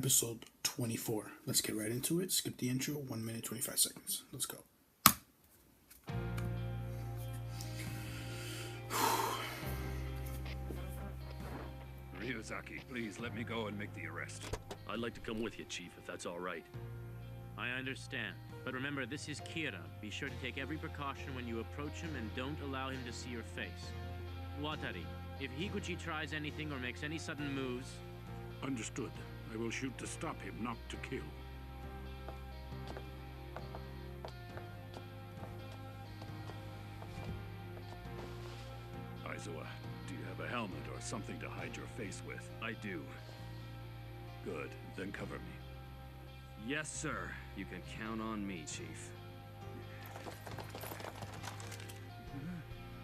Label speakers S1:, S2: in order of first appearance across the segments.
S1: episode 24. Let's get right into it. Skip the intro, 1 minute, 25 seconds. Let's go.
S2: Ryuzaki, please let me go and make the arrest.
S3: I'd like to come with you, Chief, if that's all right.
S4: I understand. But remember, this is Kira. Be sure to take every precaution when you approach him and don't allow him to see your face. Watari, if Higuchi tries anything or makes any sudden moves...
S2: Understood. I will shoot to stop him, not to kill. Aizawa, do you have a helmet or something to hide your face with?
S3: I do.
S2: Good. Then cover me.
S3: Yes, sir. You can count on me, Chief.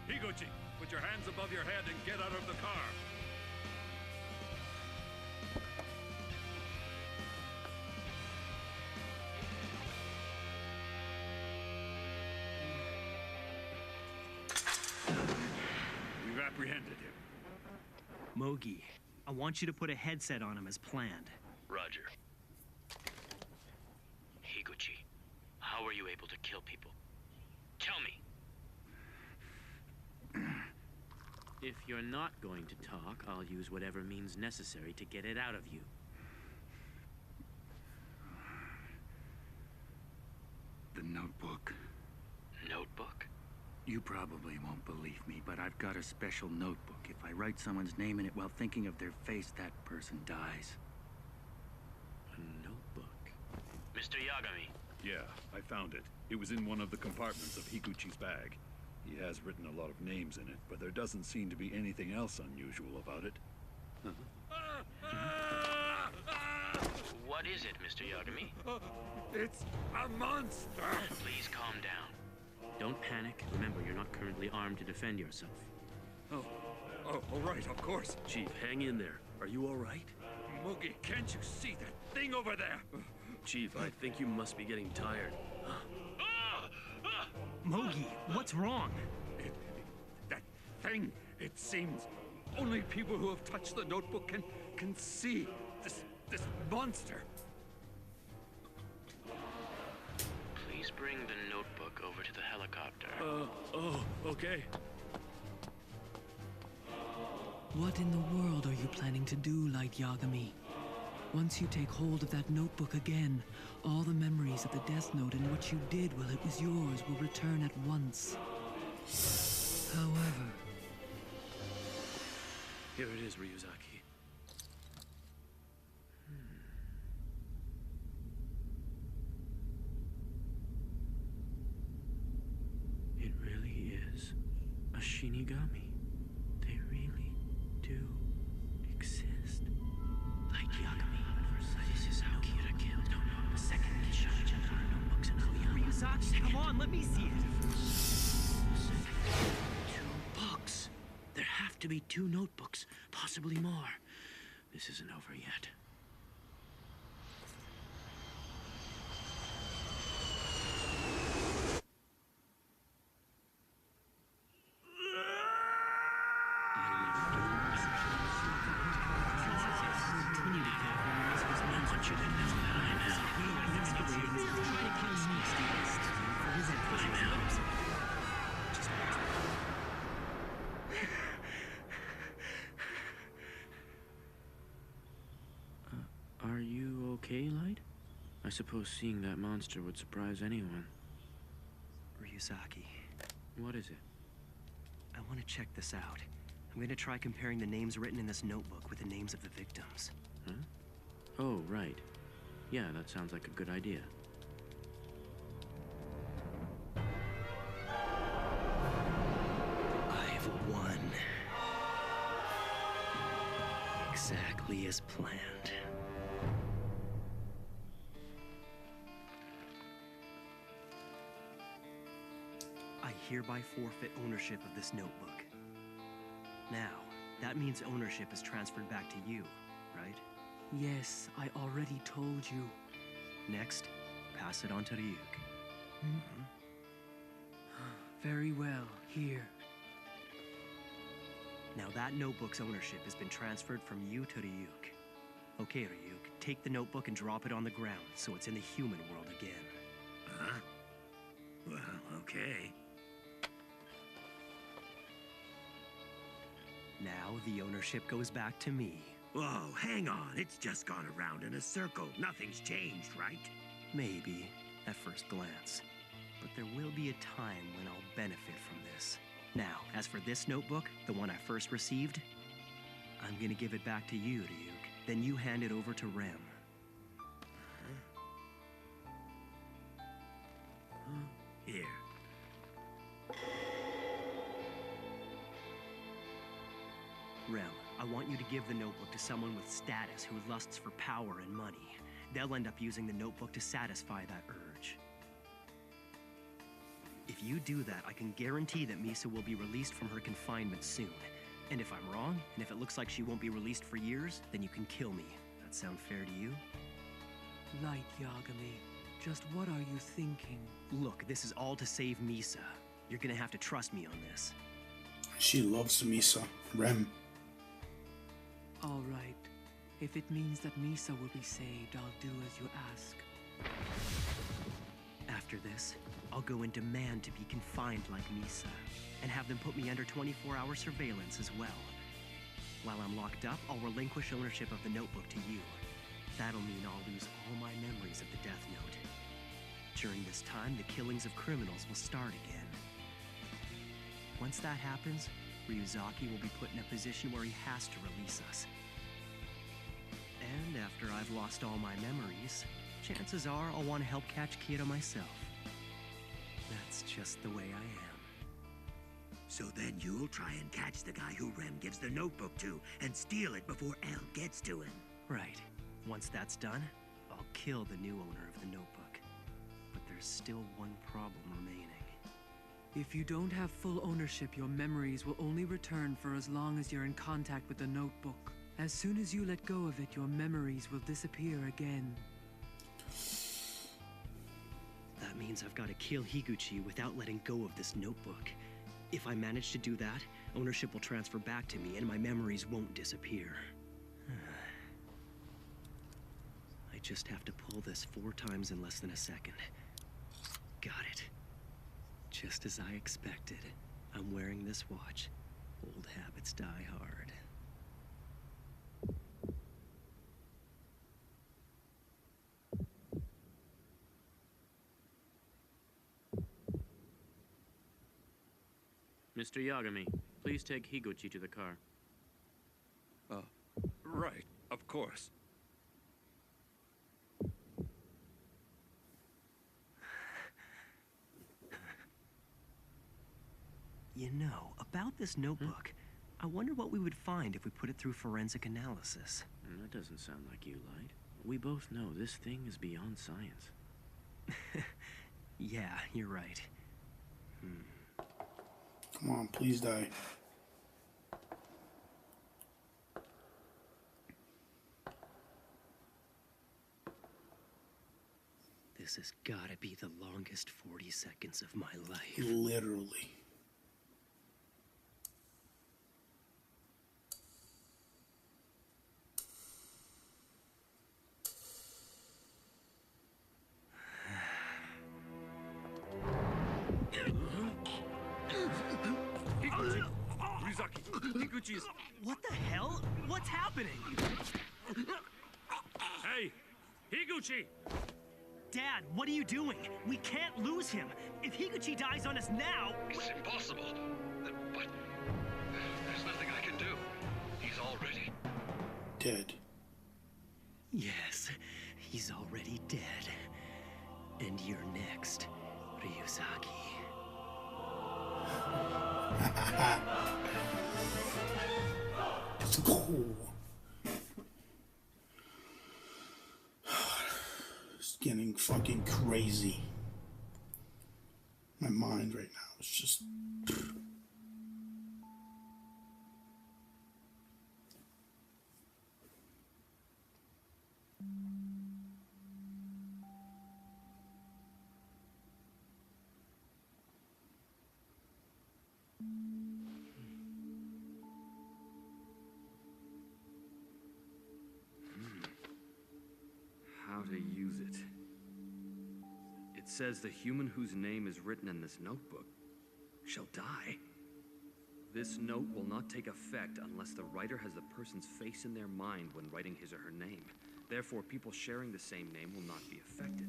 S2: Higuchi, put your hands above your head and get out of the car. We've apprehended him.
S5: Mogi, I want you to put a headset on him as planned.
S3: Roger.
S4: Higuchi, how were you able to kill people? Tell me! If you're not going to talk, I'll use whatever means necessary to get it out of you.
S2: The notebook.
S4: Notebook?
S6: You probably won't believe me, but I've got a special notebook. If I write someone's name in it while thinking of their face, that person dies.
S4: A notebook? Mr. Yagami.
S2: Yeah, I found it. It was in one of the compartments of Higuchi's bag. He has written a lot of names in it, but there doesn't seem to be anything else unusual about it.
S4: What is it, Mr. Yagami?
S2: It's a monster!
S4: Please calm down. Don't panic. Remember, you're not currently armed to defend yourself.
S2: Oh, all right, of course.
S3: Chief, hang in there. Are you all right?
S2: Mugi, can't you see that thing over there?
S3: Chief, I think you must be getting tired.
S5: Mogi, what's wrong?
S2: That thing, it seems. Only people who have touched the notebook can see this monster.
S4: Please bring the notebook over to the helicopter.
S3: Okay.
S7: What in the world are you planning to do, Light Yagami? Once you take hold of that notebook again, all the memories of the Death Note and what you did while it was yours will return at once. However...
S3: Here it is, Ryuzaki.
S4: It really is a Shinigami. They really do exist. Like Yagami. This is how Kira killed. No, the second he shot each other in notebooks and Aoyama.
S5: Ryuzaki, come on, let me see it.
S4: 2 books. There have to be 2 notebooks, possibly more. This isn't over yet. Are you okay, Light? I suppose seeing that monster would surprise anyone.
S5: Ryuzaki,
S4: What is it?
S5: I want to check this out. I'm going to try comparing the names written in this notebook with the names of the victims.
S4: Huh? Oh, right. Yeah, that sounds like a good idea.
S5: I've won. Exactly as planned. I hereby forfeit ownership of this notebook. Now, that means ownership is transferred back to you, right?
S7: Yes, I already told you.
S5: Next, pass it on to Ryuk.
S7: Very well, here.
S5: Now that notebook's ownership has been transferred from you to Ryuk. Okay, Ryuk, take the notebook and drop it on the ground so it's in the human world again.
S4: Huh? Well, okay.
S5: Now the ownership goes back to me.
S4: Whoa, hang on. It's just gone around in a circle. Nothing's changed, right?
S5: Maybe, at first glance. But there will be a time when I'll benefit from this. Now, as for this notebook, the one I first received, I'm gonna give it back to you, Ryuk. Then you hand it over to Rem.
S4: Here.
S5: Rem, I want you to give the notebook to someone with status who lusts for power and money. They'll end up using the notebook to satisfy that urge. If you do that, I can guarantee that Misa will be released from her confinement soon. And if I'm wrong, and if it looks like she won't be released for years, then you can kill me. That sound fair to you?
S7: Light Yagami, just what are you thinking?
S5: Look, this is all to save Misa. You're gonna have to trust me on this.
S1: She loves Misa. Rem.
S7: All right. If it means that Misa will be saved, I'll do as you ask.
S5: After this, I'll go and demand to be confined like Misa, and have them put me under 24-hour surveillance as well. While I'm locked up, I'll relinquish ownership of the notebook to you. That'll mean I'll lose all my memories of the Death Note. During this time, the killings of criminals will start again. Once that happens, Ryuzaki will be put in a position where he has to release us. And after I've lost all my memories, chances are I'll want to help catch Kira myself. That's just the way I am.
S4: So then you'll try and catch the guy who Rem gives the notebook to and steal it before El gets to him.
S5: Right. Once that's done, I'll kill the new owner of the notebook. But there's still one problem remaining.
S7: If you don't have full ownership, your memories will only return for as long as you're in contact with the notebook. As soon as you let go of it, your memories will disappear again.
S5: That means I've got to kill Higuchi without letting go of this notebook. If I manage to do that, ownership will transfer back to me and my memories won't disappear. I just have to pull this 4 times in less than a second. Got it. Just as I expected, I'm wearing this watch. Old habits die hard.
S3: Mr. Yagami, please take Higuchi to the car.
S2: Right, of course.
S5: You know, about this notebook, I wonder what we would find if we put it through forensic analysis.
S3: That doesn't sound like you, Light. We both know this thing is beyond science.
S5: Yeah, you're right.
S1: Come on, please die.
S5: This has gotta be the longest 40 seconds of my life.
S1: Literally.
S3: Higuchi is...
S5: What the hell? What's happening?
S3: Hey! Higuchi!
S5: Dad, what are you doing? We can't lose him. If Higuchi dies on us now...
S8: It's impossible. But there's nothing I can do. He's already
S1: Dead.
S5: Yes, he's already dead. And you're next, Ryuzaki.
S1: It's getting fucking crazy. My mind right now is just...
S3: It says the human whose name is written in this notebook shall die. This note will not take effect unless the writer has the person's face in their mind when writing his or her name. Therefore, people sharing the same name will not be affected.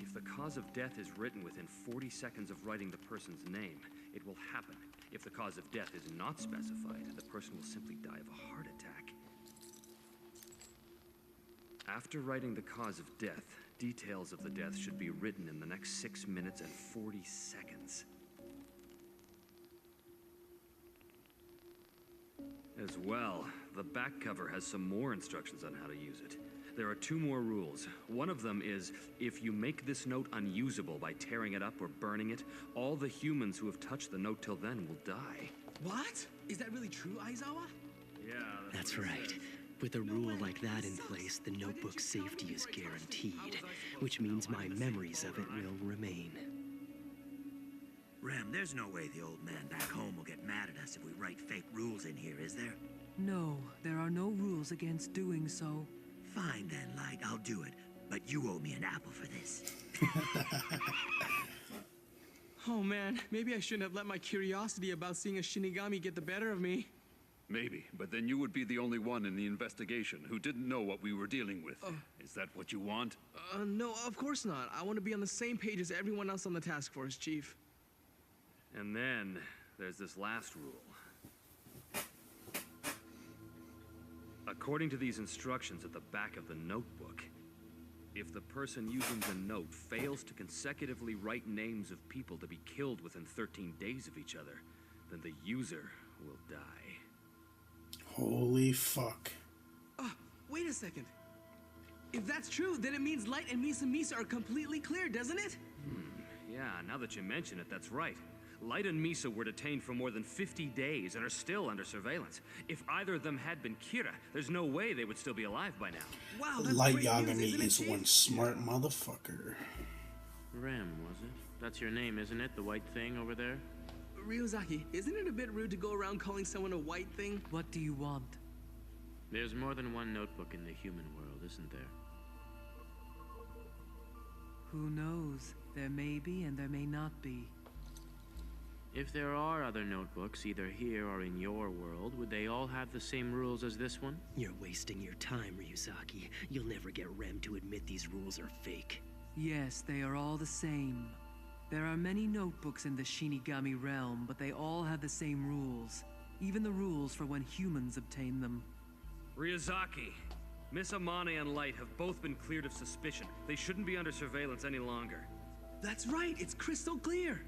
S3: If the cause of death is written within 40 seconds of writing the person's name, it will happen. If the cause of death is not specified, the person will simply die of a heart attack. After writing the cause of death, details of the death should be written in the next 6 minutes and 40 seconds. As well, the back cover has some more instructions on how to use it. There are 2 more rules. One of them is, if you make this note unusable by tearing it up or burning it, all the humans who have touched the note till then will die.
S9: What? Is that really true, Aizawa?
S3: Yeah,
S5: That's right. With a rule like that in place, the notebook's safety is guaranteed, which means my memories of it will remain.
S10: Rem, there's no way the old man back home will get mad at us if we write fake rules in here, is there?
S7: No, there are no rules against doing so.
S10: Fine then, Light, I'll do it. But you owe me an apple for this.
S9: Oh man, maybe I shouldn't have let my curiosity about seeing a Shinigami get the better of me.
S2: Maybe, but then you would be the only one in the investigation who didn't know what we were dealing with. Is that what you want?
S9: No, of course not. I want to be on the same page as everyone else on the task force, Chief.
S3: And then there's this last rule. According to these instructions at the back of the notebook, if the person using the note fails to consecutively write names of people to be killed within 13 days of each other, then the user will die.
S1: Holy fuck.
S9: Wait a second. If that's true, then it means Light and Misa are completely clear, doesn't it?
S3: Yeah, now that you mention it, that's right. Light and Misa were detained for more than 50 days and are still under surveillance. If either of them had been Kira, there's no way they would still be alive by now.
S9: Wow, that's
S1: Light
S9: great news,
S1: Yagami
S9: isn't it,
S1: is
S9: Chief?
S1: one smart motherfucker.
S3: Rem, was it? That's your name, isn't it? The white thing over there?
S9: Ryuzaki, isn't it a bit rude to go around calling someone a white thing?
S7: What do you want?
S3: There's more than one notebook in the human world, isn't there?
S7: Who knows? There may be and there may not be.
S3: If there are other notebooks, either here or in your world, would they all have the same rules as this one?
S5: You're wasting your time, Ryuzaki. You'll never get Rem to admit these rules are fake.
S7: Yes, they are all the same. There are many notebooks in the Shinigami realm, but they all have the same rules. Even the rules for when humans obtain them.
S3: Ryuzaki, Miss Amane and Light have both been cleared of suspicion. They shouldn't be under surveillance any longer.
S9: That's right, it's crystal clear.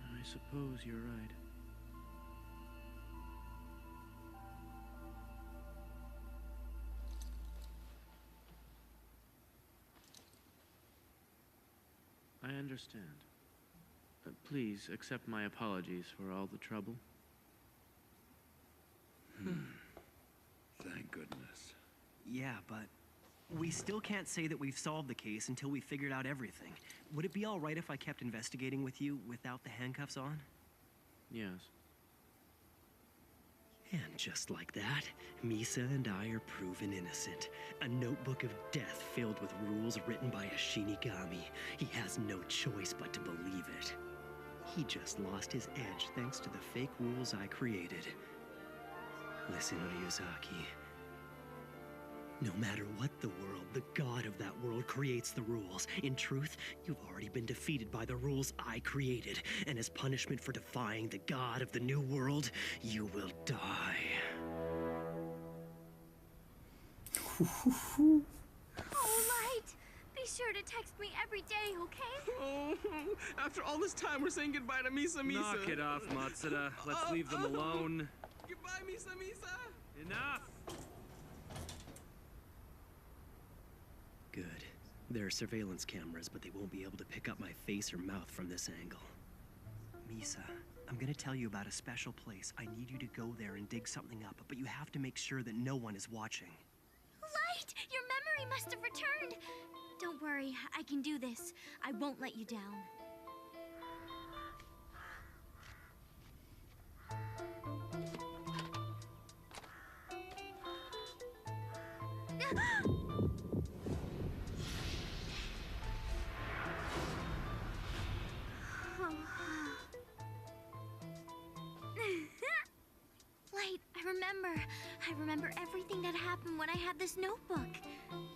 S3: I suppose you're right. I understand. Please accept my apologies for all the trouble.
S2: Thank goodness.
S5: Yeah, but we still can't say that we've solved the case until we figured out everything. Would it be all right if I kept investigating with you without the handcuffs on?
S3: Yes.
S5: And just like that, Misa and I are proven innocent. A notebook of death filled with rules written by a Shinigami. He has no choice but to believe it. He just lost his edge thanks to the fake rules I created. Listen, Ryuzaki. No matter what the world, the god of that world creates the rules. In truth, you've already been defeated by the rules I created. And as punishment for defying the god of the new world, you will die.
S11: Oh, Light! Be sure to text me every day, okay?
S9: Oh, after all this time, we're saying goodbye to Misa.
S3: Knock it off, Matsuda. Let's leave them alone.
S9: Goodbye, Misa.
S3: Enough!
S5: Good. There are surveillance cameras, but they won't be able to pick up my face or mouth from this angle. Misa, I'm gonna tell you about a special place. I need you to go there and dig something up, but you have to make sure that no one is watching.
S11: Light! Your memory must have returned! Don't worry, I can do this. I won't let you down. I remember everything that happened when I had this notebook.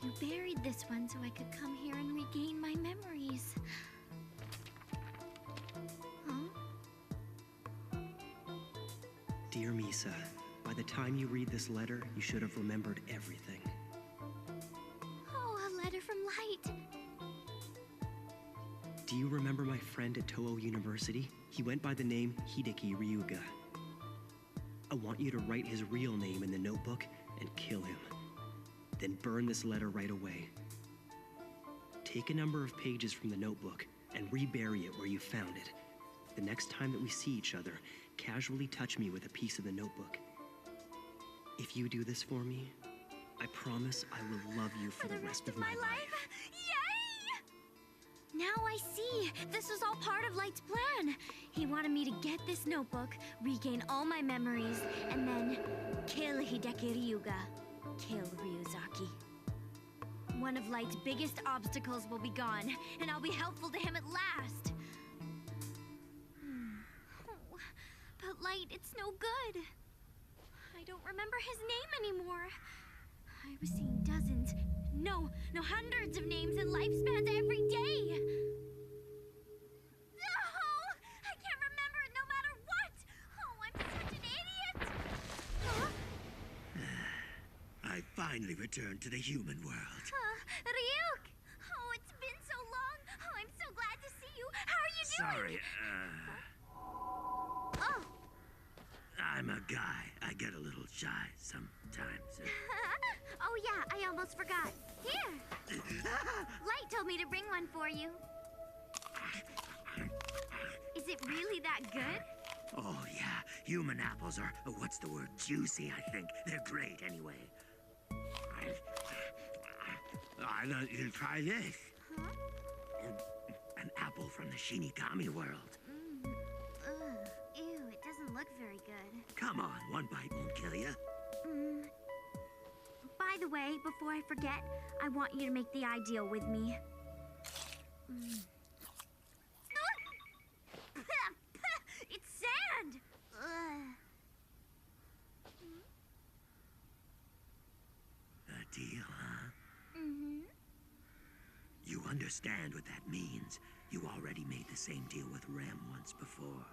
S11: You buried this one so I could come here and regain my memories. Huh?
S5: Dear Misa, by the time you read this letter, you should have remembered everything.
S11: Oh, a letter from Light.
S5: Do you remember my friend at Toho University? He went by the name Hideki Ryuga. I want you to write his real name in the notebook and kill him. Then burn this letter right away. Take a number of pages from the notebook and rebury it where you found it. The next time that we see each other, casually touch me with a piece of the notebook. If you do this for me, I promise I will love you for the rest of my life.
S11: Yay! Now I see. This was all part of Light's plan. He wanted me to get this notebook, regain all my memories, and then kill Hideki Ryuga. Kill Ryuzaki. One of Light's biggest obstacles will be gone, and I'll be helpful to him at last. Oh, but Light, it's no good. I don't remember his name anymore. I was seeing dozens, no, hundreds of names and lifespans every day. No! I can't remember it no matter what! Oh, I'm such an idiot! Huh?
S10: I finally returned to the human world.
S11: Ryuk! Oh, it's been so long! Oh, I'm so glad to see you! How are you doing?
S10: Sorry,
S11: Oh!
S10: I'm a guy. I get a little shy sometimes.
S11: Oh yeah, I almost forgot. Here! Light told me to bring one for you. Is it really that good?
S10: Oh, yeah. Human apples are, what's the word? Juicy, I think. They're great anyway. I'd like you to try this.
S11: Huh?
S10: An apple from the Shinigami world.
S11: Ugh. Ew, it doesn't look very good.
S10: Come on, one bite won't kill you.
S11: By the way, before I forget, I want you to make the ideal with me. It's sand! Ugh.
S10: A deal, huh?
S11: Mm-hmm.
S10: You understand what that means. You already made the same deal with Rem once before.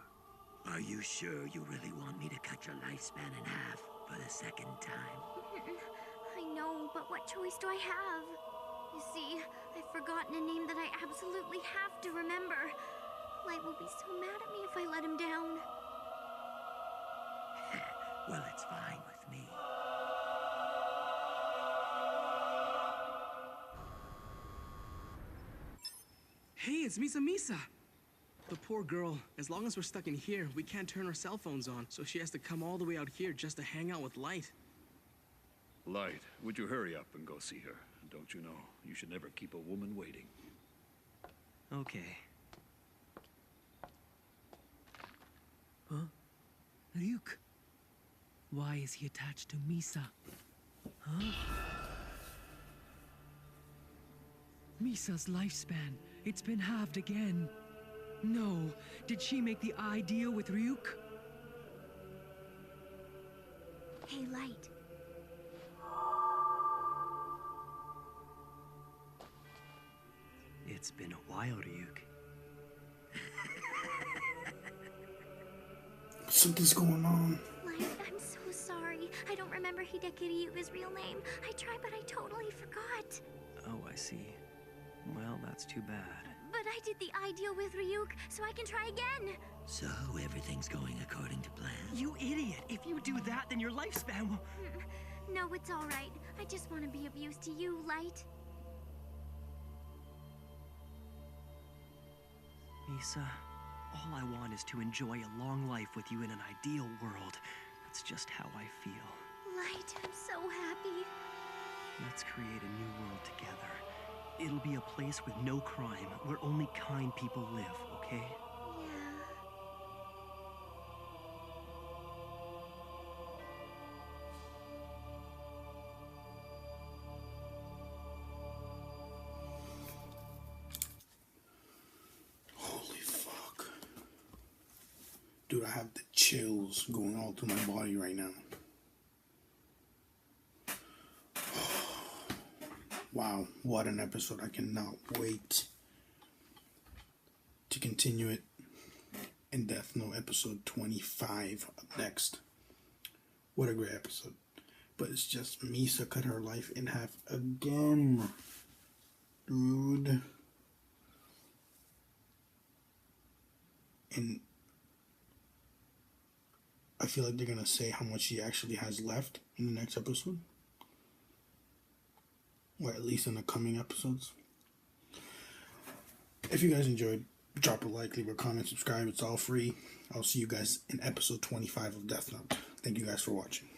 S10: Are you sure you really want me to cut your lifespan in half for the second time?
S11: I know, but what choice do I have? You see, I've forgotten a name that I absolutely have to remember. Light will be so mad at me if I let him down.
S10: Well, it's fine with me.
S9: Hey, it's Misa. The poor girl. As long as we're stuck in here, we can't turn our cell phones on, so she has to come all the way out here just to hang out with Light.
S2: Light, would you hurry up and go see her? Don't you know, you should never keep a woman waiting.
S5: Okay.
S7: Huh? Ryuk. Why is he attached to Misa? Huh? Misa's lifespan. It's been halved again. No. Did she make the ideal with Ryuk?
S11: Hey, Light.
S5: It's been a while, Ryuk.
S1: Something's going on.
S11: Light, I'm so sorry. I don't remember Hideki Ryuga's real name. I tried, but I totally forgot.
S5: Oh, I see. Well, that's too bad.
S11: But I did the ideal with Ryuk, so I can try again.
S10: So, everything's going according to plan?
S5: You idiot! If you do that, then your lifespan will...
S11: No, it's all right. I just want to be of use to you, Light.
S5: Misa, all I want is to enjoy a long life with you in an ideal world. That's just how I feel.
S11: Light, I'm so happy.
S5: Let's create a new world together. It'll be a place with no crime, where only kind people live, okay?
S11: Yeah.
S1: Holy fuck. Dude, I have the chills going all through my body right now. Wow, what an episode. I cannot wait to continue it in Death Note episode 25 up next. What a great episode. But it's just Misa cut her life in half again. Dude. And I feel like they're going to say how much she actually has left in the next episode. Or at least in the coming episodes. If you guys enjoyed, drop a like, leave a comment, subscribe. It's all free. I'll see you guys in episode 25 of Death Note. Thank you guys for watching.